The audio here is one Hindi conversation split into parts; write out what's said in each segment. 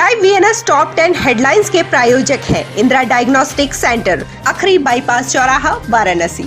लाइव वीएनएस टॉप 10 हेडलाइंस के प्रायोजक है इंदिरा डायग्नोस्टिक सेंटर, अखरी बाईपास चौराहा, वाराणसी।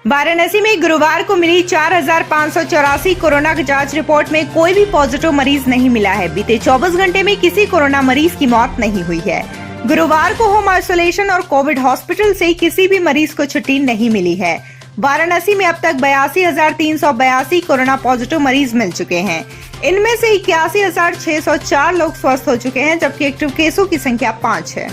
वाराणसी में गुरुवार को मिली 4,584 कोरोना जांच रिपोर्ट में कोई भी पॉजिटिव मरीज नहीं मिला है। बीते 24 घंटे में किसी कोरोना मरीज की मौत नहीं हुई है। गुरुवार को होम आइसोलेशन और कोविड हॉस्पिटल से किसी भी मरीज को छुट्टी नहीं मिली है। वाराणसी में अब तक 82,382 कोरोना पॉजिटिव मरीज मिल चुके हैं। इनमें से 81,604 लोग स्वस्थ हो चुके हैं, जबकि एक्टिव केसों की संख्या 5 है।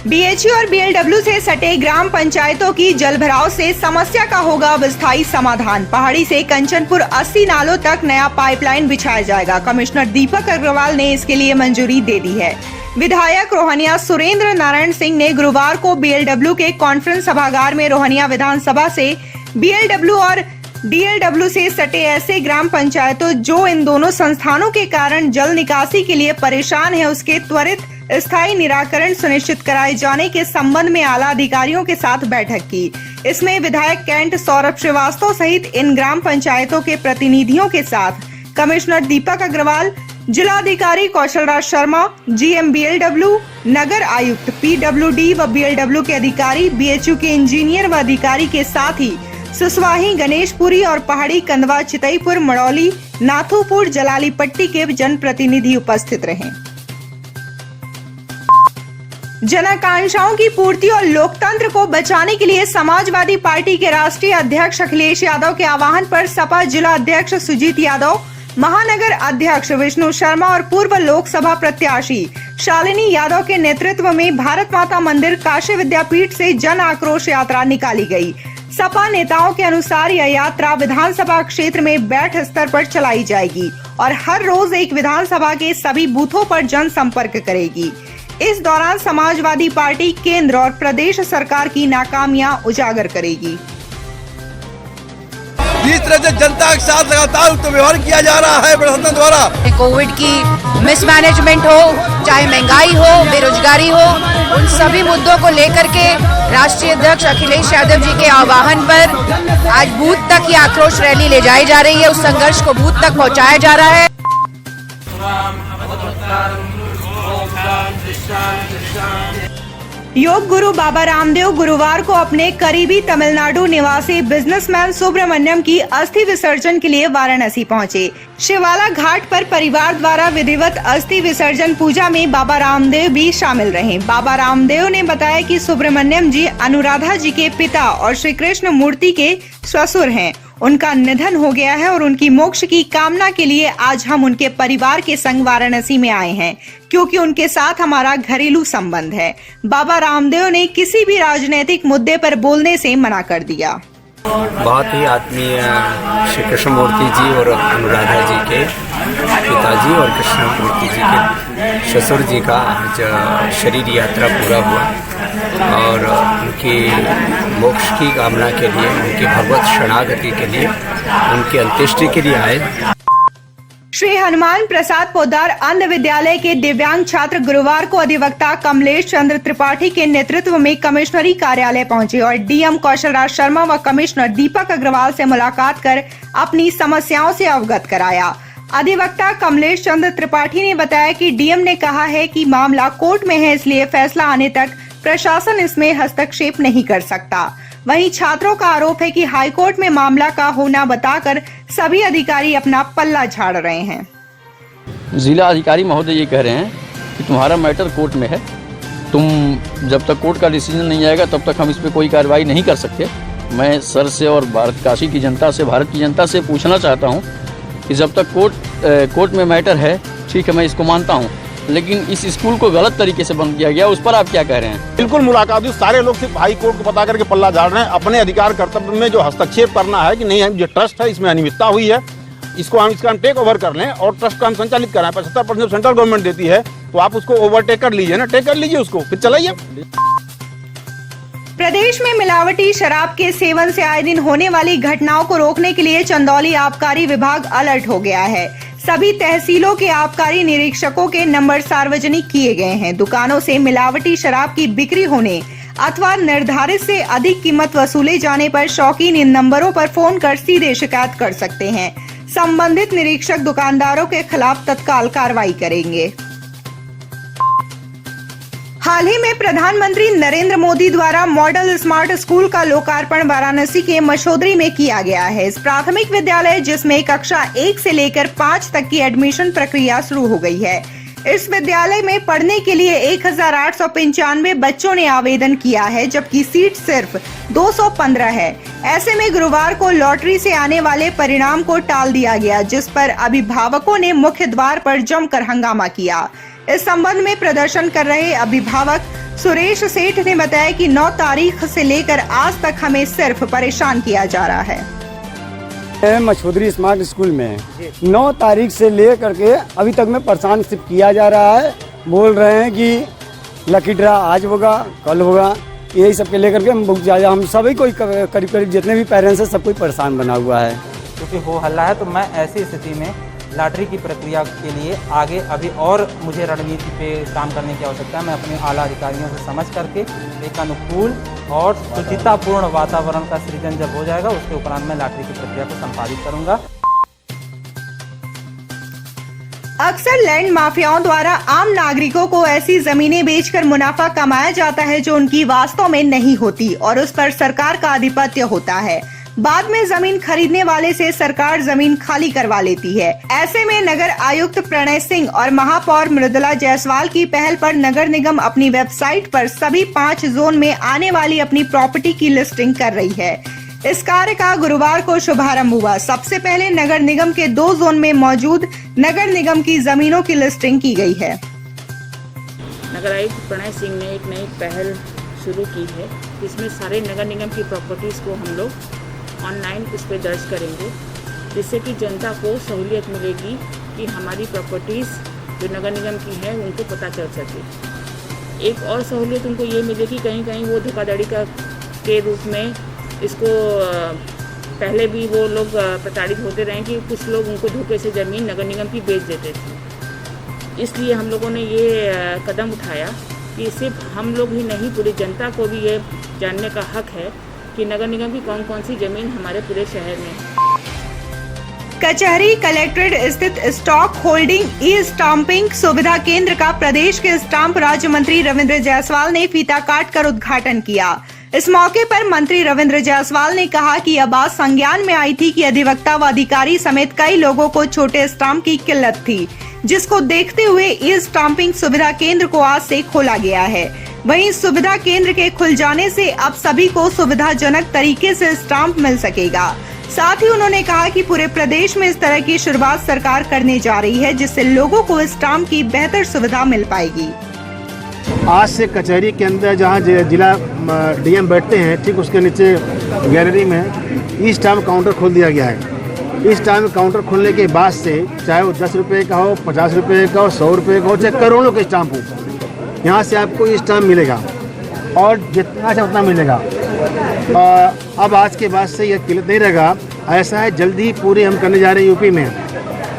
बीएचयू और बीएलडब्ल्यू से सटे ग्राम पंचायतों की जलभराव से समस्या का होगा अब स्थायी समाधान। पहाड़ी से कंचनपुर 80 नालों तक नया पाइपलाइन बिछाया जाएगा। कमिश्नर दीपक अग्रवाल ने इसके लिए मंजूरी दे दी है। विधायक रोहनिया सुरेंद्र नारायण सिंह ने गुरुवार को बीएलडब्ल्यू के कॉन्फ्रेंस सभागार में रोहनिया विधानसभा से बीएलडब्ल्यू और डीएलडब्ल्यू से सटे ऐसे ग्राम पंचायतों जो इन दोनों संस्थानों के कारण जल निकासी के लिए परेशान है, उसके त्वरित स्थायी निराकरण सुनिश्चित कराए जाने के संबंध में आला अधिकारियों के साथ बैठक की। इसमें विधायक कैंट सौरभ श्रीवास्तव सहित इन ग्राम पंचायतों के प्रतिनिधियों के साथ कमिश्नर दीपक अग्रवाल, जिलाधिकारी कौशल राज शर्मा, जीएम बीएलडब्ल्यू, नगर आयुक्त पीडब्ल्यूडी व बीएलडब्ल्यू के अधिकारी, बीएचयू के इंजीनियर व अधिकारी के साथ ही सुसवाही, गणेशपुरी और पहाड़ी, कंदवा, चितईपुर, मड़ौली, नाथूपुर, जलाली पट्टी के जनप्रतिनिधि उपस्थित रहे। जनाकांक्षाओं की पूर्ति और लोकतंत्र को बचाने के लिए समाजवादी पार्टी के राष्ट्रीय अध्यक्ष अखिलेश यादव के आह्वान पर सपा जिला अध्यक्ष सुजीत यादव, महानगर अध्यक्ष विष्णु शर्मा और पूर्व लोकसभा प्रत्याशी शालिनी यादव के नेतृत्व में भारत माता मंदिर काशी विद्यापीठ से जन आक्रोश यात्रा निकाली गई। सपा नेताओं के अनुसार यह यात्रा विधानसभा क्षेत्र में बैठ स्तर पर चलाई जाएगी और हर रोज एक विधानसभा के सभी बूथों पर जनसंपर्क करेगी। इस दौरान समाजवादी पार्टी केंद्र और प्रदेश सरकार की नाकामियां उजागर करेगी। जिस तरह से जनता के साथ लगातार व्यवहार किया जा रहा है प्रशासन द्वारा, कोविड की मिसमैनेजमेंट हो, चाहे महंगाई हो, बेरोजगारी हो, उन सभी मुद्दों को लेकर के राष्ट्रीय अध्यक्ष अखिलेश यादव जी के आह्वान पर आज बूथ तक ये आक्रोश रैली ले जाई जा रही है। उस संघर्ष को बूथ तक पहुंचाया जा रहा है। योग गुरु बाबा रामदेव गुरुवार को अपने करीबी तमिलनाडु निवासी बिजनेसमैन सुब्रमण्यम की अस्थि विसर्जन के लिए वाराणसी पहुंचे। शिवाला घाट पर परिवार द्वारा विधिवत अस्थि विसर्जन पूजा में बाबा रामदेव भी शामिल रहे। बाबा रामदेव ने बताया कि सुब्रमण्यम जी अनुराधा जी के पिता और श्री कृष्ण मूर्ति के ससुर हैं। उनका निधन हो गया है और उनकी मोक्ष की कामना के लिए आज हम उनके परिवार के संग वाराणसी में आए हैं, क्योंकि उनके साथ हमारा घरेलू संबंध है। बाबा रामदेव ने किसी भी राजनीतिक मुद्दे पर बोलने से मना कर दिया। बहुत ही आत्मीय श्री कृष्ण मूर्ति जी और अनुराधा जी के पिताजी और कृष्ण मूर्ति जी के ससुर जी का आज शरीर यात्रा पूरा हुआ और उनकी मोक्ष की कामना के लिए, उनकी भगवत शरणागति के लिए, उनकी अंत्येष्टि के लिए आए। श्री हनुमान प्रसाद पोद्दार अंध विद्यालय के दिव्यांग छात्र गुरुवार को अधिवक्ता कमलेश चंद्र त्रिपाठी के नेतृत्व में कमिश्नरी कार्यालय पहुंचे और डीएम कौशल राज शर्मा व कमिश्नर दीपक अग्रवाल से मुलाकात कर अपनी समस्याओं से अवगत कराया। अधिवक्ता कमलेश चंद्र त्रिपाठी ने बताया कि डीएम ने कहा है कि मामला कोर्ट में है, इसलिए फैसला आने तक प्रशासन इसमें हस्तक्षेप नहीं कर सकता। वहीं छात्रों का आरोप है कि हाईकोर्ट में मामला का होना बताकर सभी अधिकारी अपना पल्ला झाड़ रहे हैं। जिला अधिकारी महोदय ये कह रहे हैं कि तुम्हारा मैटर कोर्ट में है, तुम जब तक कोर्ट का डिसीजन नहीं आएगा तब तक हम इस पे कोई कार्रवाई नहीं कर सकते। मैं सर से और काशी की जनता से, भारत की जनता से पूछना चाहता हूँ कि जब तक कोर्ट में मैटर है, ठीक है, मैं इसको मानता हूँ, लेकिन इस स्कूल को गलत तरीके से बंद किया गया, उस पर आप क्या कह रहे हैं? बिल्कुल मुलाकात हुई, सारे लोग सिर्फ हाई कोर्ट को पता करके पल्ला झाड़ रहे हैं। अपने अधिकार कर्तव्य में जो हस्तक्षेप करना है कि नहीं, जो ट्रस्ट है इसमें अनियमितता हुई है, इसका हम टेक ओवर कर लें और ट्रस्ट को हम संचालित कराएं। 75% सेंट्रल गवर्नमेंट देती है, तो आप उसको ओवरटेक कर लीजिए ना, टेक कर लीजिए उसको, फिर चलाइए। प्रदेश में मिलावटी शराब के सेवन से आए दिन होने वाली घटनाओं को रोकने के लिए चंदौली आबकारी विभाग अलर्ट हो गया है। सभी तहसीलों के आबकारी निरीक्षकों के नंबर सार्वजनिक किए गए हैं। दुकानों से मिलावटी शराब की बिक्री होने अथवा निर्धारित से अधिक कीमत वसूले जाने पर शौकीन इन नंबरों पर फोन कर सीधे शिकायत कर सकते हैं। संबंधित निरीक्षक दुकानदारों के खिलाफ तत्काल कार्रवाई करेंगे। हाल ही में प्रधानमंत्री नरेंद्र मोदी द्वारा मॉडल स्मार्ट स्कूल का लोकार्पण वाराणसी के मशोदरी में किया गया है। इस प्राथमिक विद्यालय जिसमें कक्षा 1 से लेकर 5 तक की एडमिशन प्रक्रिया शुरू हो गई है। इस विद्यालय में पढ़ने के लिए 1895 बच्चों ने आवेदन किया है, जबकि सीट सिर्फ 215 है। ऐसे में गुरुवार को लॉटरी से आने वाले परिणाम को टाल दिया गया, जिस पर अभिभावकों ने मुख्य द्वार पर जमकर हंगामा किया। इस संबंध में प्रदर्शन कर रहे अभिभावक सुरेश सेठ ने बताया कि 9 तारीख से लेकर आज तक हमें सिर्फ परेशान किया जा रहा है। मशोदरी स्मार्ट स्कूल में 9 तारीख से लेकर के अभी तक में परेशान सिर्फ किया जा रहा है। बोल रहे हैं कि लकी ड्रा आज होगा, कल होगा, यही सब के लेकर के हम सभी कोई करीब करीब जितने भी पेरेंट्स हैं सब कोई परेशान बना हुआ है। क्योंकि हो हल्ला है, तो मैं ऐसी स्थिति में लॉटरी की प्रक्रिया के लिए आगे अभी और मुझे रणनीति पे काम करने की आवश्यकता है। मैं अपने आला अधिकारियों से समझ करके एक अनुकूल और सुचितापूर्ण वातावरण का सृजन जब हो जाएगा, उसके उपरांत मैं लॉटरी की प्रक्रिया को संपादित करूंगा। अक्सर लैंड माफियाओं द्वारा आम नागरिकों को ऐसी जमीनें बेचकर मुनाफा कमाया जाता है जो उनकी वास्तव में नहीं होती और उस पर सरकार का आधिपत्य होता है। बाद में जमीन खरीदने वाले से सरकार जमीन खाली करवा लेती है। ऐसे में नगर आयुक्त प्रणय सिंह और महापौर मृदुला जायसवाल की पहल पर नगर निगम अपनी वेबसाइट पर सभी 5 जोन में आने वाली अपनी प्रॉपर्टी की लिस्टिंग कर रही है। इस कार्य का गुरुवार को शुभारंभ हुआ। सबसे पहले नगर निगम के 2 जोन में मौजूद नगर निगम की जमीनों की लिस्टिंग की गई है। नगर आयुक्त प्रणय सिंह ने एक नई पहल शुरू की है, जिसमें सारे नगर निगम की प्रॉपर्टीज को हम लोग ऑनलाइन इस पर दर्ज करेंगे, जिससे कि जनता को सहूलियत मिलेगी कि हमारी प्रॉपर्टीज़ जो नगर निगम की है उनको पता चल सके। एक और सहूलियत उनको ये मिलेगी, कहीं कहीं वो धोखाधड़ी के रूप में इसको पहले भी वो लोग प्रताड़ित होते रहे कि कुछ लोग उनको धोखे से ज़मीन नगर निगम की बेच देते थे। इसलिए हम लोगों ने ये कदम उठाया कि सिर्फ हम लोग ही नहीं, पूरी जनता को भी ये जानने का हक है कि नगर निगम की कौन कौन सी जमीन हमारे पूरे शहर में है। कचहरी कलेक्ट्रेट स्थित स्टॉक होल्डिंग ई स्टाम्पिंग सुविधा केंद्र का प्रदेश के स्टाम्प राज्य मंत्री रविंद्र जायसवाल ने फीता काट कर उद्घाटन किया। इस मौके पर मंत्री रविंद्र जायसवाल ने कहा कि यह बात संज्ञान में आई थी कि अधिवक्ता व अधिकारी समेत कई लोगों को छोटे स्टाम्प की किल्लत थी, जिसको देखते हुए ई स्टाम्पिंग सुविधा केंद्र को आज से खोला गया है। वहीं सुविधा केंद्र के खुल जाने से अब सभी को सुविधाजनक तरीके से स्टाम्प मिल सकेगा। साथ ही उन्होंने कहा कि पूरे प्रदेश में इस तरह की शुरुआत सरकार करने जा रही है, जिससे लोगों को स्टाम्प की बेहतर सुविधा मिल पाएगी। आज से कचहरी के अंदर जहां जिला डीएम बैठते हैं, ठीक उसके नीचे गैलरी में ई स्टाम्प काउंटर खोल दिया गया है। ई स्टाम्प काउंटर खोलने के बाद से चाहे वो 10 रुपये का हो, 50 रुपये का हो, 100 रुपये का हो, चाहे करोड़ों के स्टाम्प हो, यहाँ से आपको ये स्टाम्प मिलेगा और जितना चाहे उतना मिलेगा। अब आज के बाद से यह किल्लत नहीं रहेगा। ऐसा है, जल्दी ही पूरी हम करने जा रहे हैं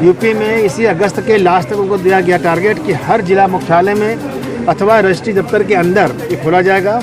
यूपी में इसी अगस्त के लास्ट तक उनको दिया गया टारगेट कि हर जिला मुख्यालय में अथवा रजिस्ट्री दफ्तर के अंदर ये खोला जाएगा।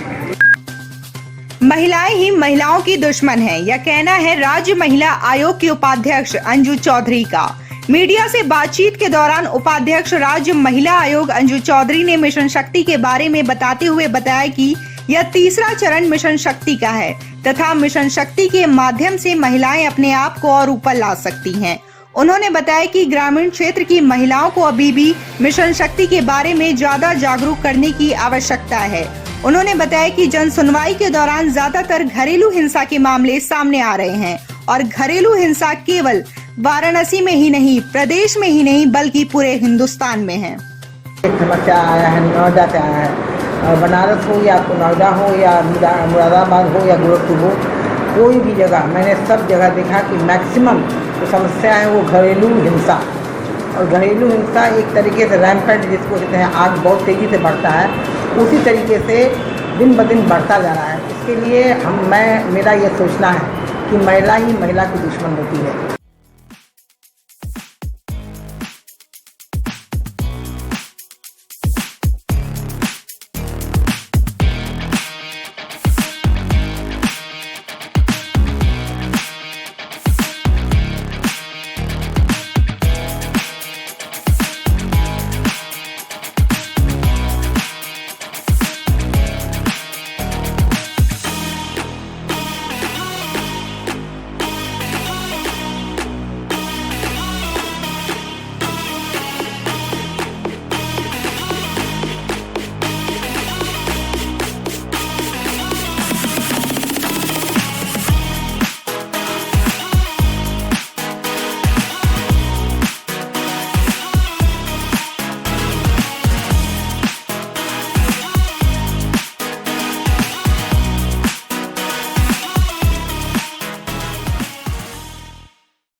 महिलाएं ही महिलाओं की दुश्मन हैं, यह कहना है राज्य महिला आयोग की उपाध्यक्ष अंजू चौधरी का। मीडिया से बातचीत के दौरान उपाध्यक्ष राज्य महिला आयोग अंजू चौधरी ने मिशन शक्ति के बारे में बताते हुए बताया कि यह 3रा चरण मिशन शक्ति का है तथा मिशन शक्ति के माध्यम से महिलाएं अपने आप को और ऊपर ला सकती हैं। उन्होंने बताया कि ग्रामीण क्षेत्र की महिलाओं को अभी भी मिशन शक्ति के बारे में ज्यादा जागरूक करने की आवश्यकता है। उन्होंने बताया कि जन सुनवाई के दौरान ज्यादातर घरेलू हिंसा के मामले सामने आ रहे हैं और घरेलू हिंसा केवल वाराणसी में ही नहीं, प्रदेश में ही नहीं बल्कि पूरे हिंदुस्तान में है। एक समस्या आया है, नोएडा से आया है। बनारस हो या नोएडा हो या मुरादाबाद हो या गोरखपुर हो, कोई भी जगह मैंने सब जगह देखा कि मैक्सिमम जो समस्या है वो घरेलू हिंसा। और घरेलू हिंसा एक तरीके से रैम्पेंट जिसको कहते हैं, आग बहुत तेज़ी से बढ़ता है, उसी तरीके से दिन ब दिन बढ़ता जा रहा है। इसके लिए मेरा ये सोचना है कि महिला ही महिला की दुश्मन होती है।